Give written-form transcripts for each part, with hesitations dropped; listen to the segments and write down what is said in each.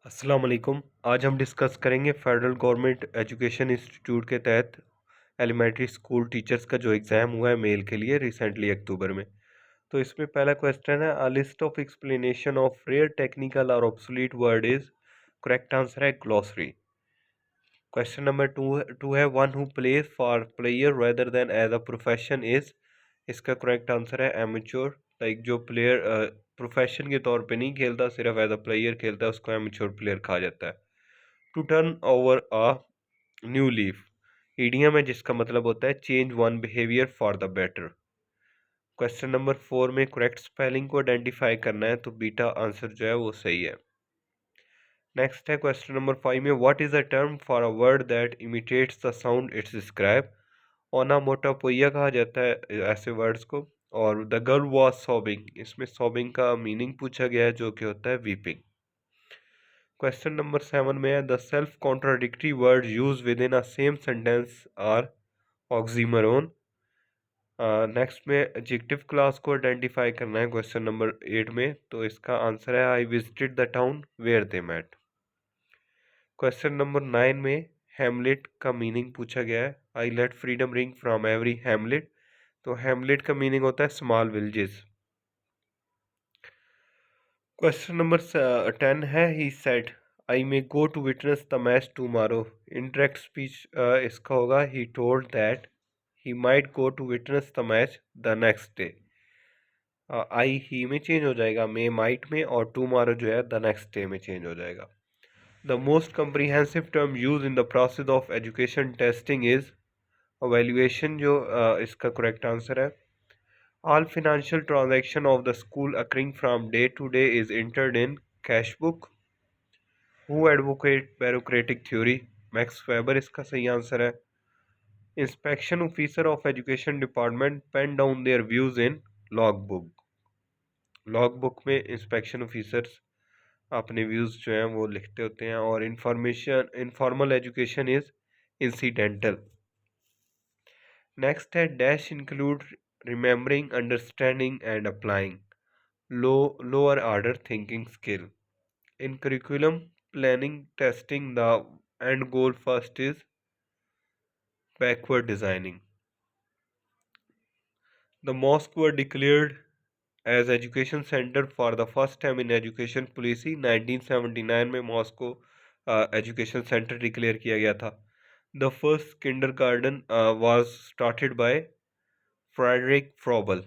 अस्सलाम वालेकुम। आज हम डिस्कस करेंगे फेडरल गवर्नमेंट एजुकेशन इंस्टीट्यूट के तहत एलिमेंट्री स्कूल टीचर्स का जो एग्ज़ाम हुआ है मेल के लिए रिसेंटली अक्टूबर में। तो इसमें पहला क्वेश्चन है, a list of explanation of rare technical और obsolete word is. Correct answer है ग्लॉसरी। क्वेश्चन नंबर टू है, one who plays for player rather than as a profession is. इसका करेक्ट आंसर है एमेच्योर। लाइक जो player profession के तौर पे नहीं खेलता, सिर्फ एज अ प्लेयर खेलता है, उसको एमेच्योर प्लेयर कहा जाता है। To turn over a new leaf idiom है जिसका मतलब होता है change one behaviour for the better. Question number 4 में करेक्ट स्पेलिंग को आइडेंटिफाई करना है, तो बीटा आंसर जो है वो सही है। नेक्स्ट है क्वेश्चन नंबर 5 में, what is a term for a word that imitates the sound it's describe. Onomatopoeia कहा जाता है ऐसे वर्ड्स को। और द गर्ल वॉज सॉबिंग, इसमें सॉबिंग का मीनिंग पूछा गया है जो कि होता है वीपिंग। क्वेश्चन नंबर 7 में है, the self contradictory word use within a same sentence are oxymoron. Next में एडजेक्टिव क्लास को आइडेंटिफाई करना है क्वेश्चन नंबर 8 में, तो इसका आंसर है I visited the town where they met. Question number 9 में हेमलेट का मीनिंग पूछा गया है, I let freedom ring from every hamlet. तो हेमलेट का मीनिंग होता है स्मॉल विलेजेस। क्वेश्चन नंबर 10 है, he said I may go to witness the match tomorrow. Indirect speech इसका होगा, he told that he might go to witness the match the next day. I he में change हो जाएगा, may might में, और tomorrow जो है the next day में चेंज हो जाएगा। The most comprehensive term use in the process of education testing is. Valuation जो इसका करेक्ट आंसर है। All financial transaction of the school occurring from day to day is entered in cash book. Who advocate bureaucratic theory. Max Weber इसका सही answer है। Inspection officer of education department pen down their views in log book. Log book में inspection officers अपने views जो हैं वो लिखते होते हैं। और information informal education is incidental. Next है, dash include remembering understanding and applying low lower order thinking skill. In curriculum planning testing the end goal first is backward designing. The mosque were declared as education centre for the first time in education policy. 1979 में mosque education centre declare किया गया था। The first kindergarten was started by Frederick फ्रॉबल।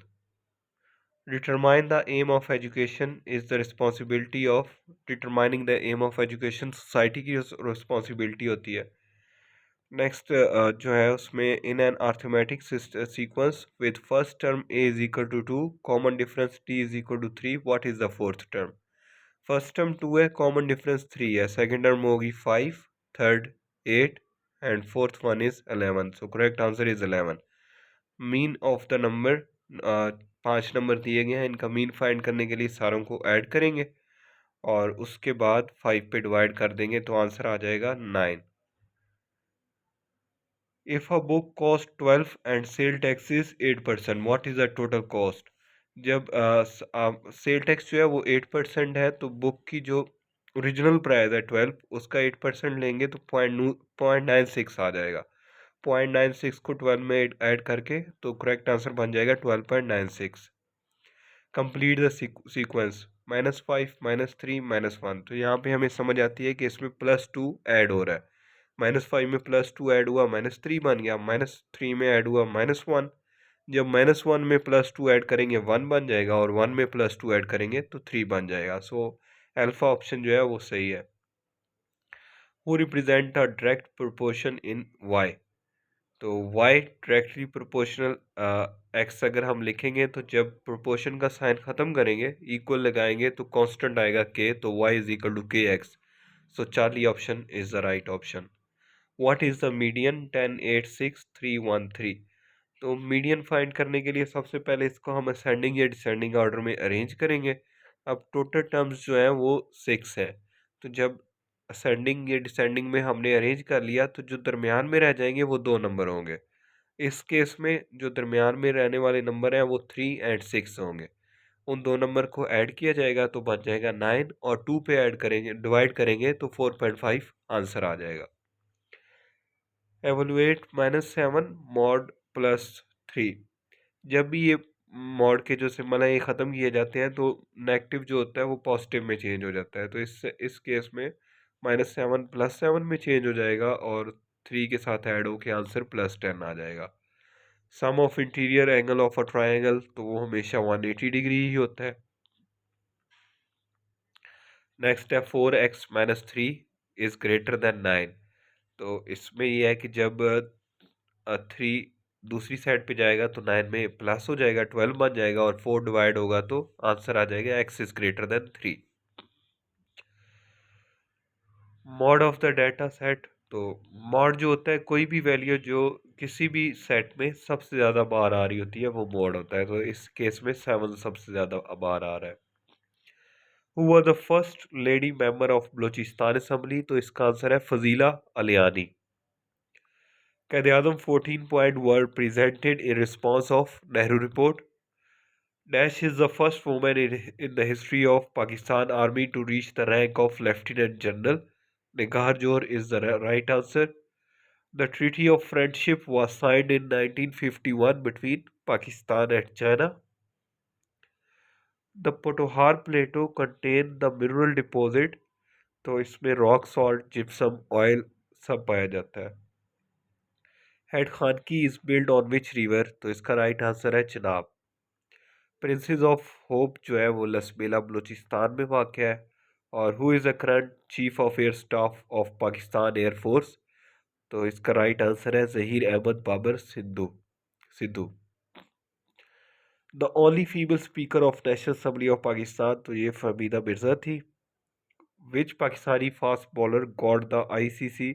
Determine the aim of education is the responsibility of. Determining the aim of education society की responsibility होती है। Next जो है उसमें, in an arithmetic sequence with first term a is equal to 2, common difference d is equal to 3, what is the fourth term. First term 2 है, common difference 3 है, second term होगी 5, third 8 and fourth one is 11। So correct answer is 11। Mean of the number, 5 number दिए गए हैं, इनका mean find करने के लिए सारों को ऐड करेंगे और उसके बाद 5 पे डिवाइड कर देंगे, तो आंसर आ जाएगा 9। If a book costs 12 and sale tax is 8%, what is the total cost? जब सेल टैक्स जो है वो 8% है, तो बुक की जो ओरिजिनल प्राइस है 12, उसका 8% लेंगे तो 0.96 आ जाएगा। 0.96 को 12 में ऐड करके तो करेक्ट आंसर बन जाएगा 12.96। Complete the sequence, -5 -3 -1। तो यहाँ पे हमें समझ आती है कि इसमें +2 ऐड हो रहा है। -5 में +2 ऐड हुआ, -3 बन गया, -3 में ऐड हुआ, -1। जब -1 में +2 ऐड करेंगे 1 बन जाएगा, और 1 में +2 ऐड करेंगे तो 3 बन जाएगा। सो अल्फा ऑप्शन जो है वो सही है। Who represent a direct proportion in Y. तो y डायरेक्टली प्रोपोर्शनल x अगर हम लिखेंगे तो जब प्रोपोर्शन का साइन खत्म करेंगे, इक्वल लगाएंगे तो कांस्टेंट आएगा k, तो y is equal to kx। So Charlie option is the right option. What is the median 10 8 6 3 1 3। तो मीडियन फाइंड करने के लिए सबसे पहले इसको हम असेंडिंग या डिसेंडिंग ऑर्डर में अरेंज करेंगे। अब टोटल टर्म्स जो है वो 6 है, तो जब असेंडिंग या डिसेंडिंग में हमने अरेंज कर लिया तो जो दरमियान में रह जाएंगे वो 2 नंबर होंगे। इस केस में जो दरमियान में रहने वाले नंबर हैं वो 3 एंड 6 होंगे। उन दो नंबर को ऐड किया जाएगा तो बन जाएगा 9, और 2 पे ऐड करेंगे, डिवाइड करेंगे तो 4.5 आंसर आ जाएगा। Evaluate -7 mod +3। जब भी ये मॉड के जो सिंबल है ये ख़त्म किए जाते हैं तो नेगेटिव जो होता है वो पॉजिटिव में चेंज हो जाता है, तो इस केस में -7 +7 में चेंज हो जाएगा और 3 के साथ ऐड होके आंसर +10 आ जाएगा। Sum of interior angle of a triangle, तो वो हमेशा 180 डिग्री ही होता है। नेक्स्ट है 4x-3 इज ग्रेटर देन 9। तो इसमें यह है कि जब 3 दूसरी साइड पे जाएगा तो 9 में प्लस हो जाएगा, 12 बन जाएगा, और 4 डिवाइड होगा तो आंसर आ जाएगा x is greater than 3। Mod of the data set, तो मॉड जो होता है कोई भी वैल्यू जो किसी भी सेट में सबसे ज़्यादा बार आ रही होती है वो मॉड होता है, तो इस केस में 7 सबसे ज़्यादा बार आ रहा है। Who were the first lady member of Balochistan assembly, तो इसका आंसर है Fazila Aliyani. Quaid-e-Azam 14 point were presented in response of Nehru report. Dash is the first woman in the history of Pakistan Army to reach the rank of Lieutenant General. Nigar Johar is the right answer. The Treaty of Friendship was signed in 1951 between Pakistan and China. The Pothohar Plateau contain the mineral deposit, तो इसमें rock salt, gypsum, oil सब पाया जाता है। Head Khanki is build on which river, तो इसका right answer है Chenab. Princess of hope जो है वो लसबेला बलूचिस्तान में वाक़ है। और who is the current chief of air staff of Pakistan air force, तो इसका राइट आंसर है Zaheer Ahmed Babar Sidhu. The only female speaker of national assembly of Pakistan, तो ये फहमीदा मिर्ज़ा थी। Which Pakistani fast bowler got the ICC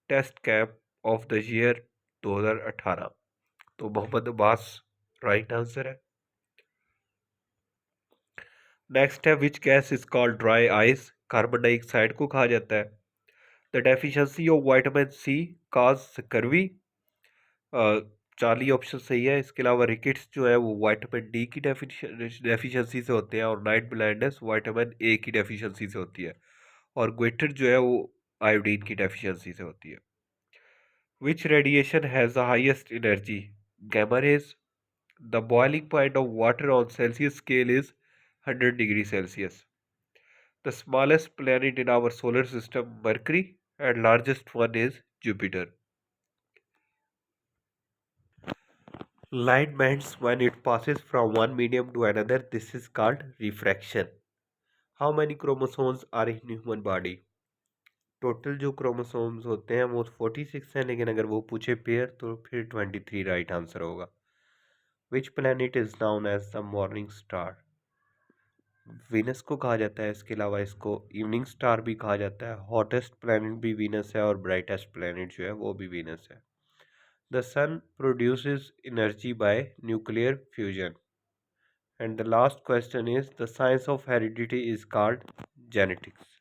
test cap of the year 2018, तो Mohammad Abbas right answer है। Next है which gas is called dry ice, carbon dioxide को कहा जाता है। The deficiency of vitamin C cause scurvy, 40 option सही है। इसके अलावा रिकेट्स जो है वो विटामिन डी की डेफिशिएंसी से होते हैं, और नाइट ब्लाइंडनेस विटामिन ए की डेफिशिएंसी से होती है, और ग्वेटर जो है वो आयोडीन की डेफिशिएंसी से होती है। Which radiation has the highest energy, gamma rays. The boiling point of water on Celsius scale is 100 degree Celsius. The smallest planet in our solar system, Mercury, and largest one is Jupiter. Light bends when it passes from one medium to another. This is called refraction. How many chromosomes are in human body? Total जो chromosomes होते हैं वो 46 हैं, लेकिन अगर वो पूछे pair तो फिर 23 राइट आंसर होगा। Which planet is known as the morning star, Venus को कहा जाता है। इसके अलावा इसको इवनिंग स्टार भी कहा जाता है। हॉटेस्ट प्लैनेट भी वीनस है और ब्राइटेस्ट प्लैनेट जो है वो भी वीनस है। The sun produces energy by nuclear fusion. And the last question is the science of heredity is called genetics.